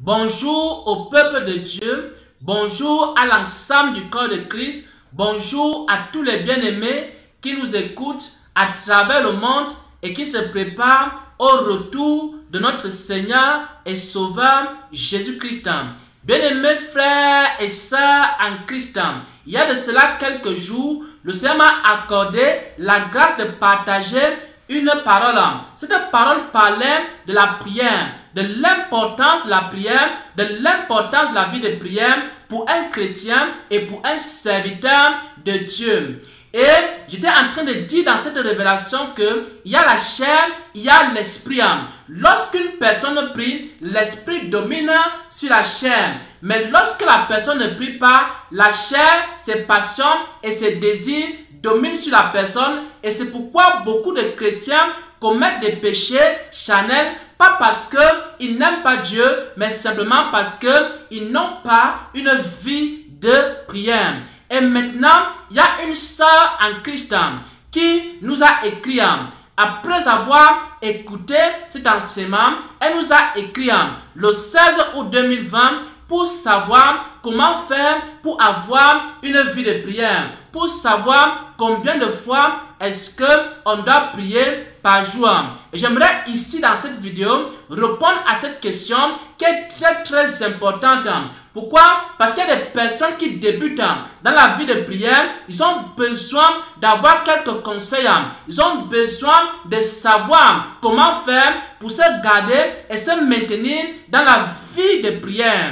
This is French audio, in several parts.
bonjour au peuple de Dieu, bonjour à l'ensemble du corps de Christ, bonjour à tous les bien-aimés qui nous écoutent à travers le monde et qui se préparent au retour de notre Seigneur et Sauveur Jésus-Christ. Bien-aimés frères et sœurs en Christ, il y a de cela quelques jours, le Seigneur m'a accordé la grâce de partager une parole. Cette parole parlait de la prière, de l'importance de la prière, de l'importance de la vie de prière pour un chrétien et pour un serviteur de Dieu. Et j'étais en train de dire dans cette révélation que il y a la chair, il y a l'esprit. Lorsqu'une personne prie, l'esprit domine sur la chair. Mais lorsque la personne ne prie pas, la chair, ses passions et ses désirs dominent sur la personne. Et c'est pourquoi beaucoup de chrétiens commettent des péchés charnels, pas parce qu'ils n'aiment pas Dieu, mais simplement parce qu'ils n'ont pas une vie de prière. Et maintenant, il y a une sœur en Christ qui nous a écrit, après avoir écouté cet enseignement, elle nous a écrit le 16 août 2020 pour savoir comment faire pour avoir une vie de prière, pour savoir combien de fois est-ce qu'on doit prier par jour. Et j'aimerais ici dans cette vidéo répondre à cette question qui est très importante. Pourquoi? Parce qu'il y a des personnes qui débutent dans la vie de prière, ils ont besoin d'avoir quelques conseils, ils ont besoin de savoir comment faire pour se garder et se maintenir dans la vie de prière.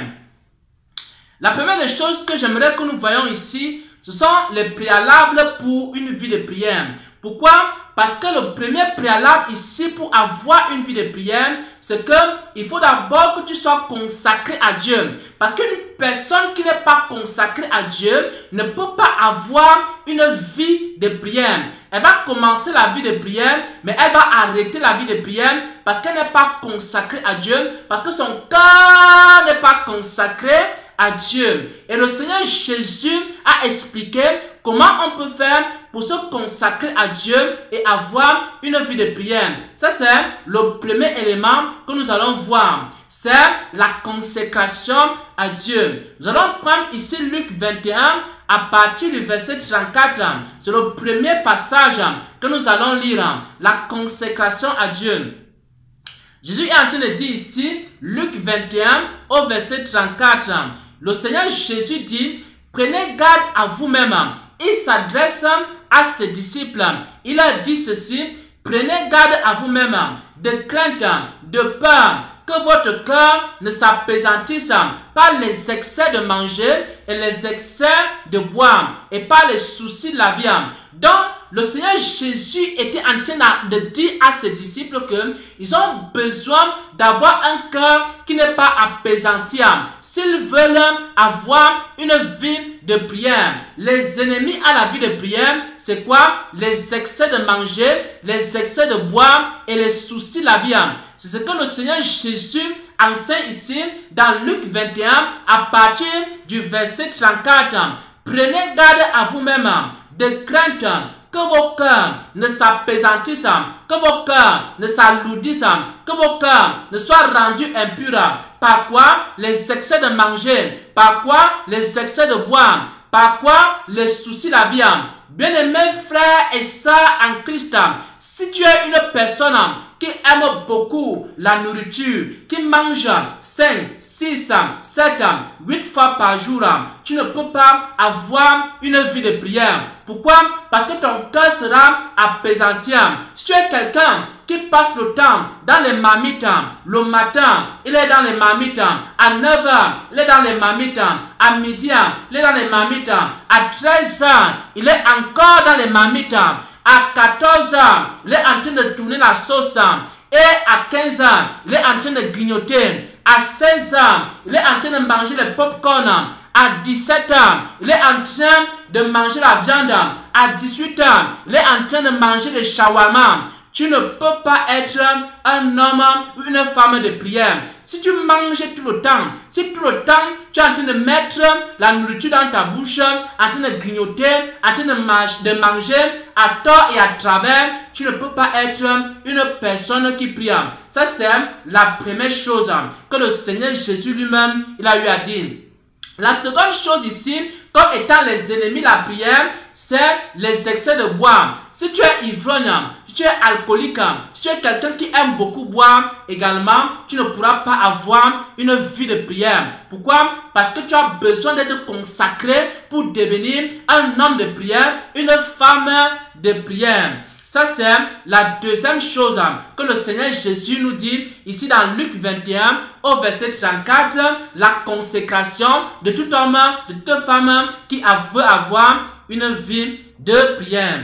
La première des choses que j'aimerais que nous voyons ici, ce sont les préalables pour une vie de prière. Pourquoi? Parce que le premier préalable ici pour avoir une vie de prière, c'est qu'il faut d'abord que tu sois consacré à Dieu. Parce qu'une personne qui n'est pas consacrée à Dieu ne peut pas avoir une vie de prière. Elle va commencer la vie de prière, mais elle va arrêter la vie de prière parce qu'elle n'est pas consacrée à Dieu, parce que son cœur n'est pas consacré à Dieu. Et le Seigneur Jésus a expliqué comment on peut faire pour se consacrer à Dieu et avoir une vie de prière. Ça, c'est le premier élément que nous allons voir. C'est la consécration à Dieu. Nous allons prendre ici Luc 21 à partir du verset 34. C'est le premier passage que nous allons lire. La consécration à Dieu. Jésus est en train de dire ici, Luc 21 au verset 34. Le Seigneur Jésus dit, prenez garde à vous-même. Il s'adresse à ses disciples. Il a dit ceci, prenez garde à vous-même de crainte, de peur, que votre cœur ne s'appesantisse par les excès de manger et les excès de boire et par les soucis de la vie. Donc, le Seigneur Jésus était en train de dire à ses disciples qu'ils ont besoin d'avoir un cœur qui n'est pas appesanti. S'ils veulent avoir une vie de prière, les ennemis à la vie de prière, c'est quoi? Les excès de manger, les excès de boire et les soucis de la vie. C'est ce que le Seigneur Jésus enseigne ici dans Luc 21 à partir du verset 34. Prenez garde à vous-même de crainte que vos cœurs ne s'appesantissent, que vos cœurs ne s'alourdissent, que vos cœurs ne soient rendus impurs. Par quoi? Les excès de manger. Par quoi? Les excès de boire. Par quoi? Les soucis de la vie. Bien-aimés frères et sœurs en Christ, si tu es une personne qui aime beaucoup la nourriture, qui mange 5, 6, 7, 8 fois par jour, tu ne peux pas avoir une vie de prière. Pourquoi? Parce que ton cœur sera appesanti. Si tu es quelqu'un qui passe le temps dans les marmites, le matin, il est dans les marmites, à 9 h, il est dans les marmites, à midi, il est dans les marmites, à 13 h, il est encore dans les marmites, à 14 h, il est en train de tourner la sauce, et à 15 h, il est en train de grignoter, à 16 h, il est en train de manger le popcorn, à 17 h, il est en train de manger la viande, à 18 h, il est en train de manger le shawarma. tu ne peux pas être un homme ou une femme de prière. Si tu manges tout le temps, si tout le temps tu es en train de mettre la nourriture dans ta bouche, en train de grignoter, en train de manger à tort et à travers, tu ne peux pas être une personne qui prie. Ça c'est la première chose que le Seigneur Jésus lui-même il a eu à dire. La seconde chose ici, comme étant les ennemis de la prière, c'est les excès de boire. Si tu es ivrogne, si tu es alcoolique, si tu es quelqu'un qui aime beaucoup boire, également, tu ne pourras pas avoir une vie de prière. Pourquoi? Parce que tu as besoin d'être consacré pour devenir un homme de prière, une femme de prière. Ça, c'est la deuxième chose que le Seigneur Jésus nous dit ici dans Luc 21 au verset 34, la consécration de tout homme, de toute femme qui veut avoir une vie de prière.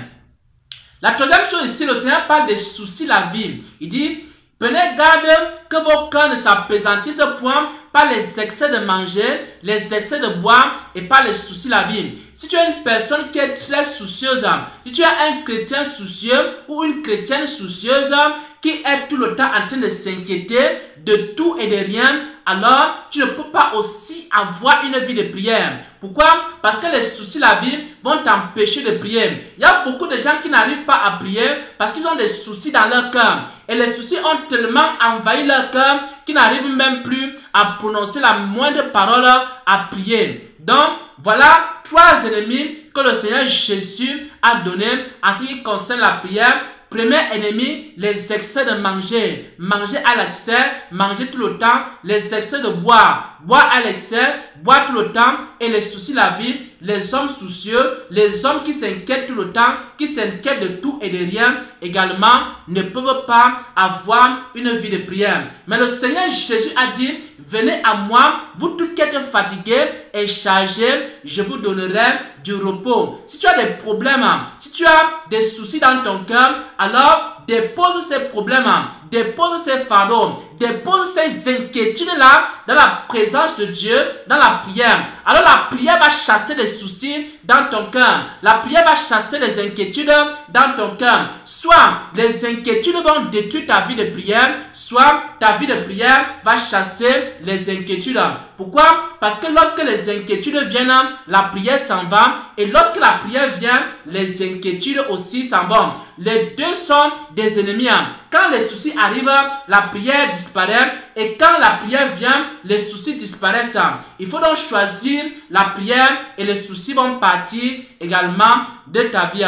La troisième chose ici, le Seigneur parle des soucis de la vie. Il dit, prenez garde que vos cœurs ne s'appesantissent point par les excès de manger, les excès de boire et par les soucis de la vie. Si tu es une personne qui est très soucieuse, si tu es un chrétien soucieux ou une chrétienne soucieuse qui est tout le temps en train de s'inquiéter de tout et de rien, alors tu ne peux pas aussi avoir une vie de prière. Pourquoi? Parce que les soucis de la vie vont t'empêcher de prier. Il y a beaucoup de gens qui n'arrivent pas à prier parce qu'ils ont des soucis dans leur cœur. Et les soucis ont tellement envahi leur cœur qu'ils n'arrivent même plus à prononcer la moindre parole à prier. Donc, voilà trois ennemis que le Seigneur Jésus a donnés en ce qui concerne la prière. Premier ennemi, les excès de manger. Manger à l'excès, manger tout le temps. Les excès de boire. Boire à l'excès, boire tout le temps. Et les soucis de la vie, les hommes soucieux, les hommes qui s'inquiètent tout le temps, qui s'inquiètent de tout et de rien, également, ne peuvent pas avoir une vie de prière. Mais le Seigneur Jésus a dit, venez à moi, vous tous qui êtes fatigués et chargés, je vous donnerai du repos. Si tu as des problèmes, si tu as des soucis dans ton cœur, alors dépose ces problèmes, dépose ces fardeaux, dépose ces inquiétudes-là dans la présence de Dieu, dans la prière. Alors la prière va chasser les soucis dans ton cœur. La prière va chasser les inquiétudes dans ton cœur. Soit les inquiétudes vont détruire ta vie de prière, soit ta vie de prière va chasser les inquiétudes. Pourquoi? Parce que lorsque les inquiétudes viennent, la prière s'en va. Et lorsque la prière vient, les inquiétudes aussi s'en vont. Les deux sont des ennemis. Quand les soucis arrivent, la prière disparaît. Et quand la prière vient, les soucis disparaissent. Il faut donc choisir la prière et les soucis vont partir également de ta vie.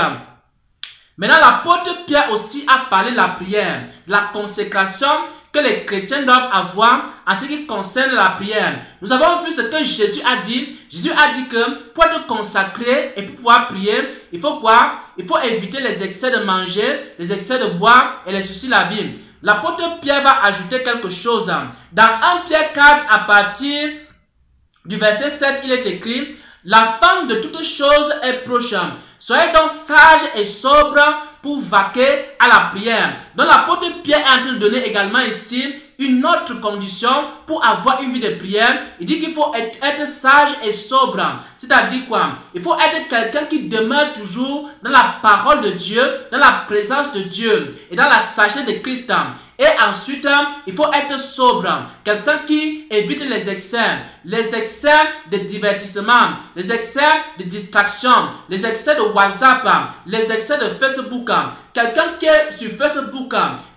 Maintenant, l'apôtre Pierre aussi a parlé de la prière, la consécration que les chrétiens doivent avoir en ce qui concerne la prière. Nous avons vu ce que Jésus a dit. Jésus a dit que pour être consacré et pour pouvoir prier, il faut quoi? Il faut éviter les excès de manger, les excès de boire et les soucis de la vie. L'apôtre Pierre va ajouter quelque chose. Dans 1 Pierre 4, à partir du verset 7, il est écrit, la fin de toutes choses est proche. Soyez donc sages et sobres pour vaquer à la prière. Donc l'apôtre Pierre est en train de donner également ici une autre condition pour avoir une vie de prière. Il dit qu'il faut être sage et sobre. C'est-à-dire quoi? Il faut être quelqu'un qui demeure toujours dans la parole de Dieu, dans la présence de Dieu et dans la sagesse de Christ. Et ensuite, il faut être sobre. Quelqu'un qui évite les excès de divertissement, les excès de distraction, les excès de WhatsApp, les excès de Facebook. Quelqu'un qui est sur Facebook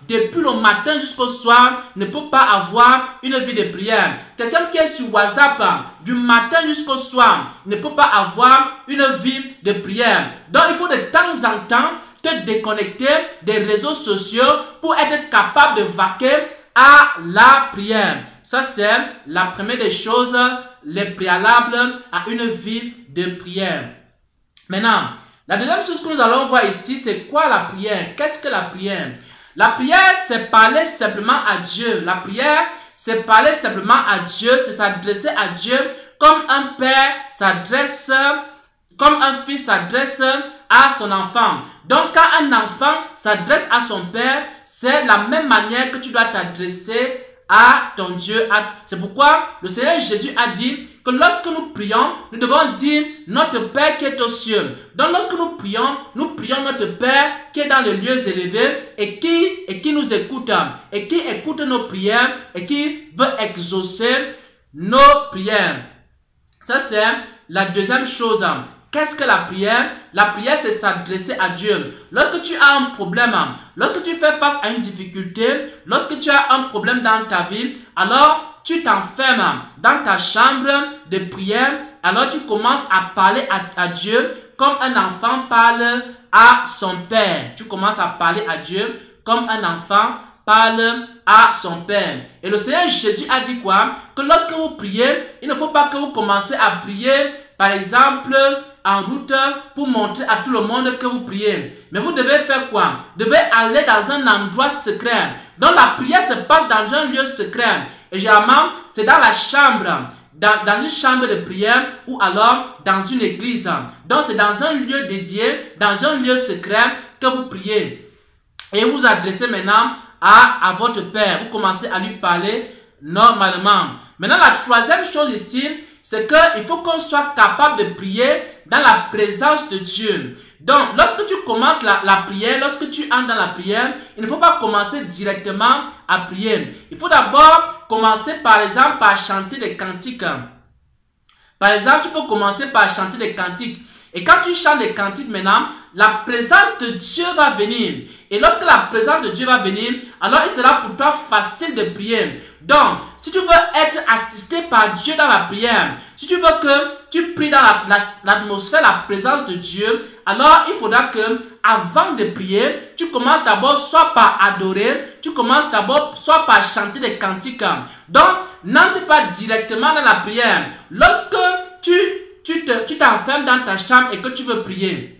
depuis le matin jusqu'au soir ne peut pas avoir une vie de prière. Quelqu'un qui est sur WhatsApp du matin jusqu'au soir ne peut pas avoir une vie de prière. Donc il faut de temps en temps te déconnecter des réseaux sociaux pour être capable de vaquer à la prière. Ça c'est la première des choses, les préalables à une vie de prière. Maintenant, la deuxième chose que nous allons voir ici, c'est quoi la prière? Qu'est-ce que la prière? La prière, c'est parler simplement à Dieu. La prière, c'est parler simplement à Dieu, c'est s'adresser à Dieu comme un père s'adresse, comme un fils s'adresse à son enfant. Donc, quand un enfant s'adresse à son père, c'est la même manière que tu dois t'adresser à ton Dieu. C'est pourquoi le Seigneur Jésus a dit que lorsque nous prions, nous devons dire notre Père qui est aux cieux. Donc lorsque nous prions notre Père qui est dans les lieux élevés et qui nous écoute et qui écoute nos prières et qui veut exaucer nos prières. Ça c'est la deuxième chose. Qu'est-ce que la prière? La prière, c'est s'adresser à Dieu. Lorsque tu as un problème, lorsque tu fais face à une difficulté, lorsque tu as un problème dans ta vie, alors tu t'enfermes dans ta chambre de prière, alors tu commences à parler à Dieu comme un enfant parle à son père. Tu commences à parler à Dieu comme un enfant parle à son père. Et le Seigneur Jésus a dit quoi? Que lorsque vous priez, il ne faut pas que vous commencez à prier, par exemple, en route pour montrer à tout le monde que vous priez. Mais vous devez faire quoi? Vous devez aller dans un endroit secret. Donc la prière se passe dans un lieu secret. Et généralement, c'est dans la chambre, dans une chambre de prière ou alors dans une église. Donc c'est dans un lieu dédié, dans un lieu secret que vous priez. Et vous vous adressez maintenant à votre Père. Vous commencez à lui parler normalement. Maintenant, la troisième chose ici, c'est qu'il faut qu'on soit capable de prier dans la présence de Dieu. Donc, lorsque tu commences la prière, lorsque tu entres dans la prière, il ne faut pas commencer directement à prier. Il faut d'abord commencer, par exemple, par chanter des cantiques. Par exemple, tu peux commencer par chanter des cantiques. Et quand tu chantes des cantiques maintenant, la présence de Dieu va venir. Et lorsque la présence de Dieu va venir, alors il sera pour toi facile de prier. Donc, si tu veux être assisté par Dieu dans la prière, si tu veux que tu pries dans l'atmosphère, la présence de Dieu, alors il faudra que, avant de prier, tu commences d'abord soit par adorer, tu commences d'abord soit par chanter des cantiques. Donc, n'entre pas directement dans la prière. Lorsque tu t'enfermes dans ta chambre et que tu veux prier,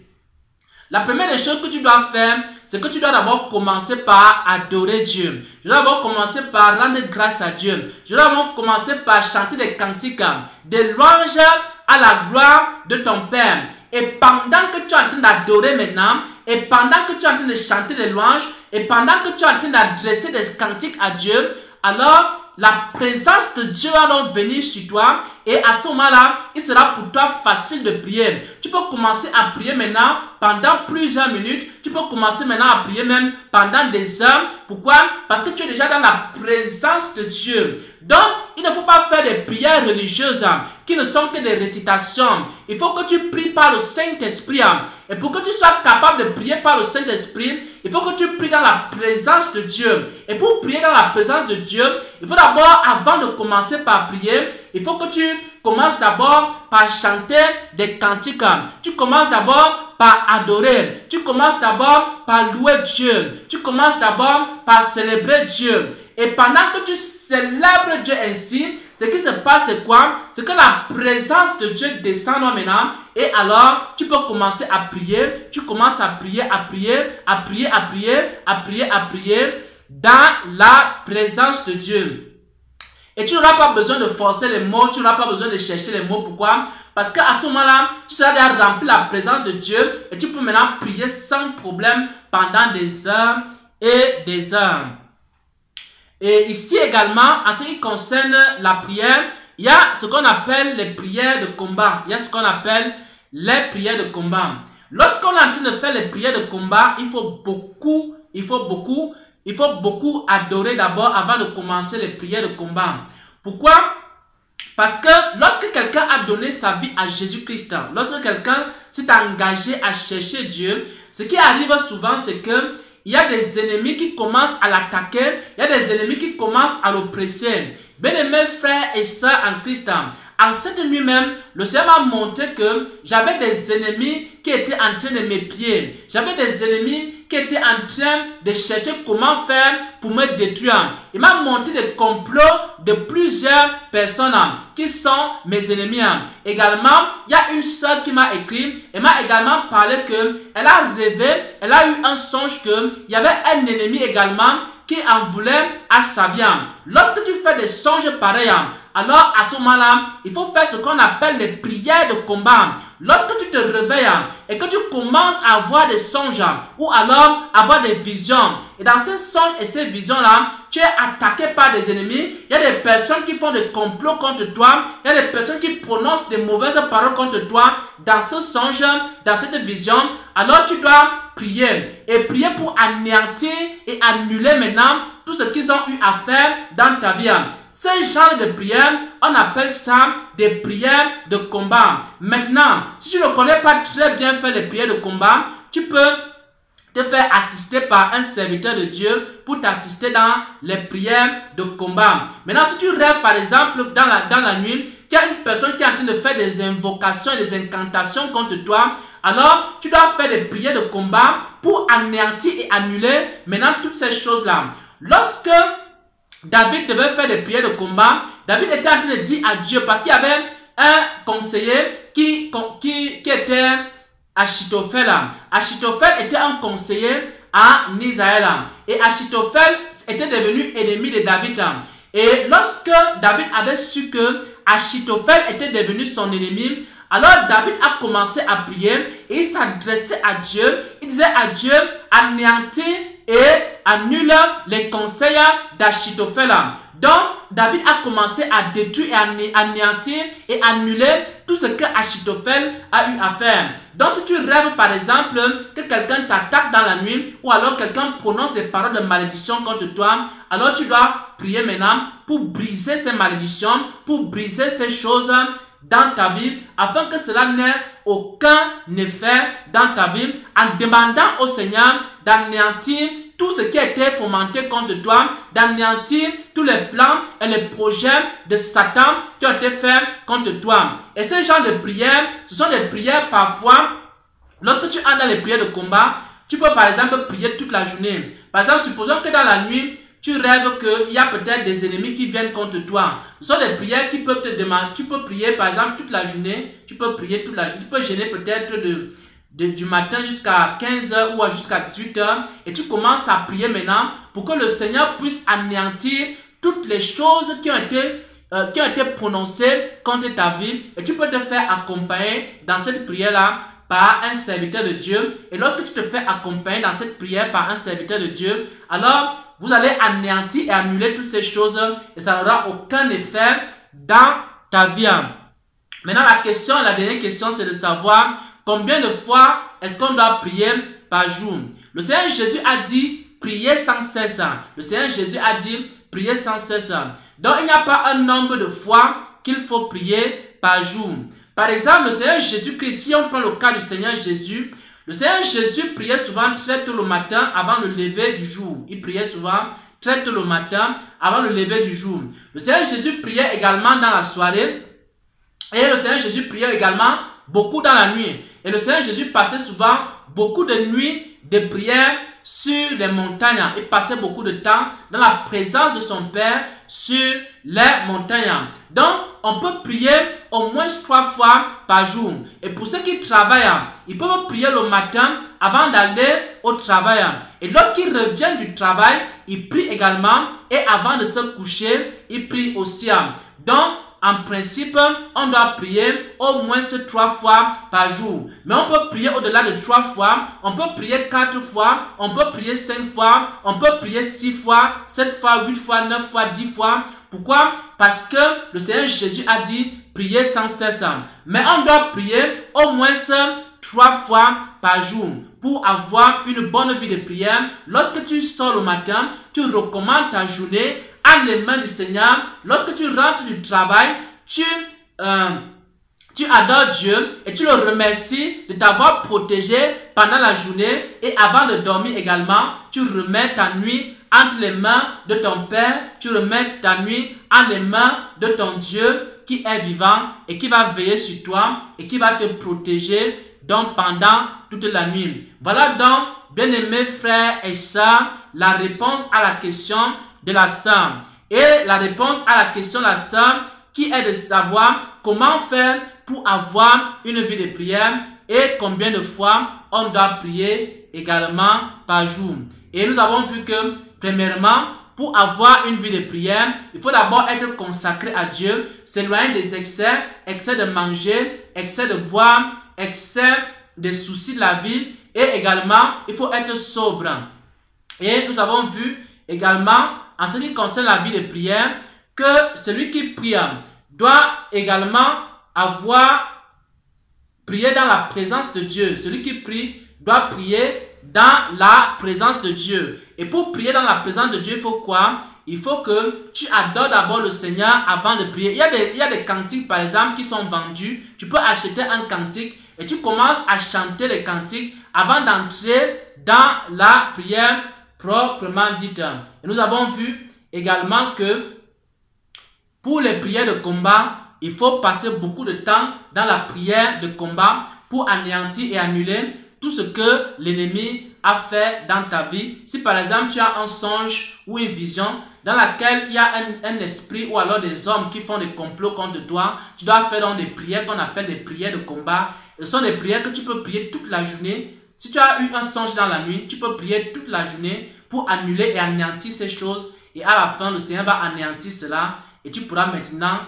la première des choses que tu dois faire, c'est que tu dois d'abord commencer par adorer Dieu. Je dois d'abord commencer par rendre grâce à Dieu. Je dois d'abord commencer par chanter des cantiques, des louanges à la gloire de ton Père. Et pendant que tu es en train d'adorer maintenant, et pendant que tu es en train de chanter des louanges, et pendant que tu es en train d'adresser des cantiques à Dieu, alors la présence de Dieu va donc venir sur toi et à ce moment-là, il sera pour toi facile de prier. Tu peux commencer à prier maintenant pendant plusieurs minutes. Tu peux commencer maintenant à prier même pendant des heures. Pourquoi? Parce que tu es déjà dans la présence de Dieu. Donc, il ne faut pas faire des prières religieuses qui ne sont que des récitations. Il faut que tu pries par le Saint-Esprit. Et pour que tu sois capable de prier par le Saint-Esprit, il faut que tu pries dans la présence de Dieu. Et pour prier dans la présence de Dieu, il faut d'abord, avant de commencer par prier, il faut que tu commences d'abord par chanter des cantiques. Tu commences d'abord par adorer. Tu commences d'abord par louer Dieu. Tu commences d'abord par célébrer Dieu. Et pendant que tu célèbres Dieu ainsi, ce qui se passe c'est quoi? C'est que la présence de Dieu descend maintenant. Et alors, tu peux commencer à prier. Tu commences à prier, à prier, à prier, à prier, à prier, à prier dans la présence de Dieu. Et tu n'auras pas besoin de forcer les mots, tu n'auras pas besoin de chercher les mots. Pourquoi? Parce qu'à ce moment-là, tu seras déjà rempli la présence de Dieu et tu peux maintenant prier sans problème pendant des heures et des heures. Et ici également, en ce qui concerne la prière, il y a ce qu'on appelle les prières de combat. Il y a ce qu'on appelle les prières de combat. Lorsqu'on est en train de faire les prières de combat, il faut beaucoup adorer d'abord avant de commencer les prières de combat. Pourquoi? Parce que lorsque quelqu'un a donné sa vie à Jésus-Christ, lorsque quelqu'un s'est engagé à chercher Dieu, ce qui arrive souvent, c'est que il y a des ennemis qui commencent à l'attaquer, il y a des ennemis qui commencent à l'oppresser. Bien-aimés frères et sœurs en Christ, en cette nuit même, le Seigneur m'a montré que j'avais des ennemis qui étaient en train de m'épier. J'avais des ennemis qui étaient en train de chercher comment faire pour me détruire. Il m'a montré des complots de plusieurs personnes qui sont mes ennemis. Également, il y a une sœur qui m'a écrit et m'a également parlé qu'elle a rêvé, elle a eu un songe qu'il y avait un ennemi également qui en voulait à sa vie. Lorsque tu fais des songes pareils, alors à ce moment-là, il faut faire ce qu'on appelle les prières de combat. Lorsque tu te réveilles et que tu commences à avoir des songes ou alors avoir des visions, et dans ces songes et ces visions-là, tu es attaqué par des ennemis, il y a des personnes qui font des complots contre toi, il y a des personnes qui prononcent des mauvaises paroles contre toi dans ce songe, dans cette vision, alors tu dois prier et prier pour anéantir et annuler maintenant tout ce qu'ils ont eu à faire dans ta vie. Ce genre de prière, on appelle ça des prières de combat. Maintenant, si tu ne connais pas très bien faire les prières de combat, tu peux te faire assister par un serviteur de Dieu pour t'assister dans les prières de combat. Maintenant, si tu rêves par exemple dans la nuit, qu'il y a une personne qui est en train de faire des invocations et des incantations contre toi, alors tu dois faire des prières de combat pour anéantir et annuler maintenant toutes ces choses-là. Lorsque David devait faire des prières de combat, David était en train de dire à Dieu, parce qu'il y avait un conseiller qui était Achitophel. Achitophel était un conseiller en Israël. Et Achitophel était devenu ennemi de David. Et lorsque David avait su que Achitophel était devenu son ennemi, alors David a commencé à prier et il s'adressait à Dieu. Il disait à Dieu, anéantis et annule les conseils d'Achitophel. Donc, David a commencé à détruire et anéantir et annuler tout ce que Achitophel a eu à faire. Donc, si tu rêves par exemple que quelqu'un t'attaque dans la nuit ou alors quelqu'un prononce des paroles de malédiction contre toi, alors tu dois prier maintenant pour briser ces malédictions, pour briser ces choses dans ta vie, afin que cela n'ait aucun effet dans ta vie, en demandant au Seigneur d'anéantir tout ce qui a été fomenté contre toi, d'anéantir tous les plans et les projets de Satan qui ont été faits contre toi. Et ce genre de prières, ce sont des prières parfois, lorsque tu entres dans les prières de combat, tu peux par exemple prier toute la journée. Par exemple, supposons que dans la nuit, tu rêves qu'il y a peut-être des ennemis qui viennent contre toi. Ce sont des prières qui peuvent te demander. Tu peux prier par exemple toute la journée. Tu peux prier toute la journée. Tu peux jeûner peut-être du matin jusqu'à 15h ou jusqu'à 18h. Et tu commences à prier maintenant pour que le Seigneur puisse anéantir toutes les choses qui ont été prononcées contre ta vie. Et tu peux te faire accompagner dans cette prière-là par un serviteur de Dieu. Et lorsque tu te fais accompagner dans cette prière par un serviteur de Dieu, alors vous allez anéantir et annuler toutes ces choses et ça n'aura aucun effet dans ta vie. Maintenant, la dernière question, c'est de savoir combien de fois est-ce qu'on doit prier par jour. Le Seigneur Jésus a dit prier sans cesse. Le Seigneur Jésus a dit prier sans cesse. Donc, il n'y a pas un nombre de fois qu'il faut prier par jour. Par exemple, le Seigneur Jésus-Christ, si on prend le cas du Seigneur Jésus, le Seigneur Jésus priait souvent très tôt le matin avant le lever du jour. Il priait souvent très tôt le matin avant le lever du jour. Le Seigneur Jésus priait également dans la soirée. Et le Seigneur Jésus priait également beaucoup dans la nuit. Et le Seigneur Jésus passait souvent beaucoup de nuits de prière sur les montagnes. Il passait beaucoup de temps dans la présence de son Père sur les montagnes. Donc, on peut prier au moins 3 fois par jour. Et pour ceux qui travaillent, ils peuvent prier le matin avant d'aller au travail. Et lorsqu'ils reviennent du travail, ils prient également. Et avant de se coucher, ils prient aussi. Donc, en principe, on doit prier au moins 3 fois par jour. Mais on peut prier au-delà de 3 fois. On peut prier 4 fois. On peut prier 5 fois. On peut prier 6 fois, 7 fois, 8 fois, 9 fois, 10 fois. Pourquoi? Parce que le Seigneur Jésus a dit prier sans cesse. Mais on doit prier au moins 3 fois par jour pour avoir une bonne vie de prière. Lorsque tu sors le matin, tu recommandes ta journée à les mains du Seigneur. Lorsque tu rentres du travail, tu adores Dieu et tu le remercies de t'avoir protégé pendant la journée. Et avant de dormir également, tu remets ta nuit entre les mains de ton Père. Tu remets ta nuit entre les mains de ton Dieu qui est vivant et qui va veiller sur toi et qui va te protéger donc pendant toute la nuit. Voilà donc, bien-aimés frères et sœurs, la réponse à la question de la sœur. Et la réponse à la question de la sœur qui est de savoir comment faire pour avoir une vie de prière et combien de fois on doit prier également par jour. Et nous avons vu que premièrement, pour avoir une vie de prière, il faut d'abord être consacré à Dieu, s'éloigner des excès, excès de manger, excès de boire, excès des soucis de la vie, et également, il faut être sobre. Et nous avons vu également, en ce qui concerne la vie de prière, que celui qui prie doit également avoir prié dans la présence de Dieu. Celui qui prie doit prier dans la présence de Dieu. Et pour prier dans la présence de Dieu, il faut quoi? Il faut que tu adores d'abord le Seigneur avant de prier. Il y a des cantiques, par exemple, qui sont vendus. Tu peux acheter un cantique et tu commences à chanter les cantiques avant d'entrer dans la prière proprement dite. Et nous avons vu également que pour les prières de combat, il faut passer beaucoup de temps dans la prière de combat pour anéantir et annuler tout ce que l'ennemi a fait dans ta vie. Si par exemple tu as un songe ou une vision dans laquelle il y a un esprit ou alors des hommes qui font des complots contre toi, tu dois faire donc des prières qu'on appelle des prières de combat. Ce sont des prières que tu peux prier toute la journée. Si tu as eu un songe dans la nuit, tu peux prier toute la journée pour annuler et anéantir ces choses. Et à la fin, le Seigneur va anéantir cela et tu pourras maintenant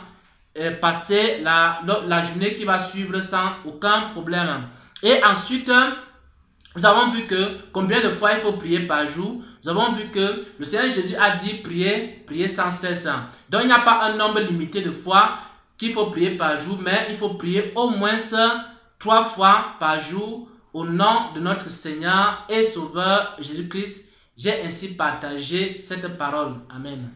passer la journée qui va suivre sans aucun problème. Et ensuite, nous avons vu que combien de fois il faut prier par jour. Nous avons vu que le Seigneur Jésus a dit prier sans cesse. Donc il n'y a pas un nombre limité de fois qu'il faut prier par jour, mais il faut prier au moins 3 fois par jour au nom de notre Seigneur et Sauveur Jésus-Christ. J'ai ainsi partagé cette parole. Amen.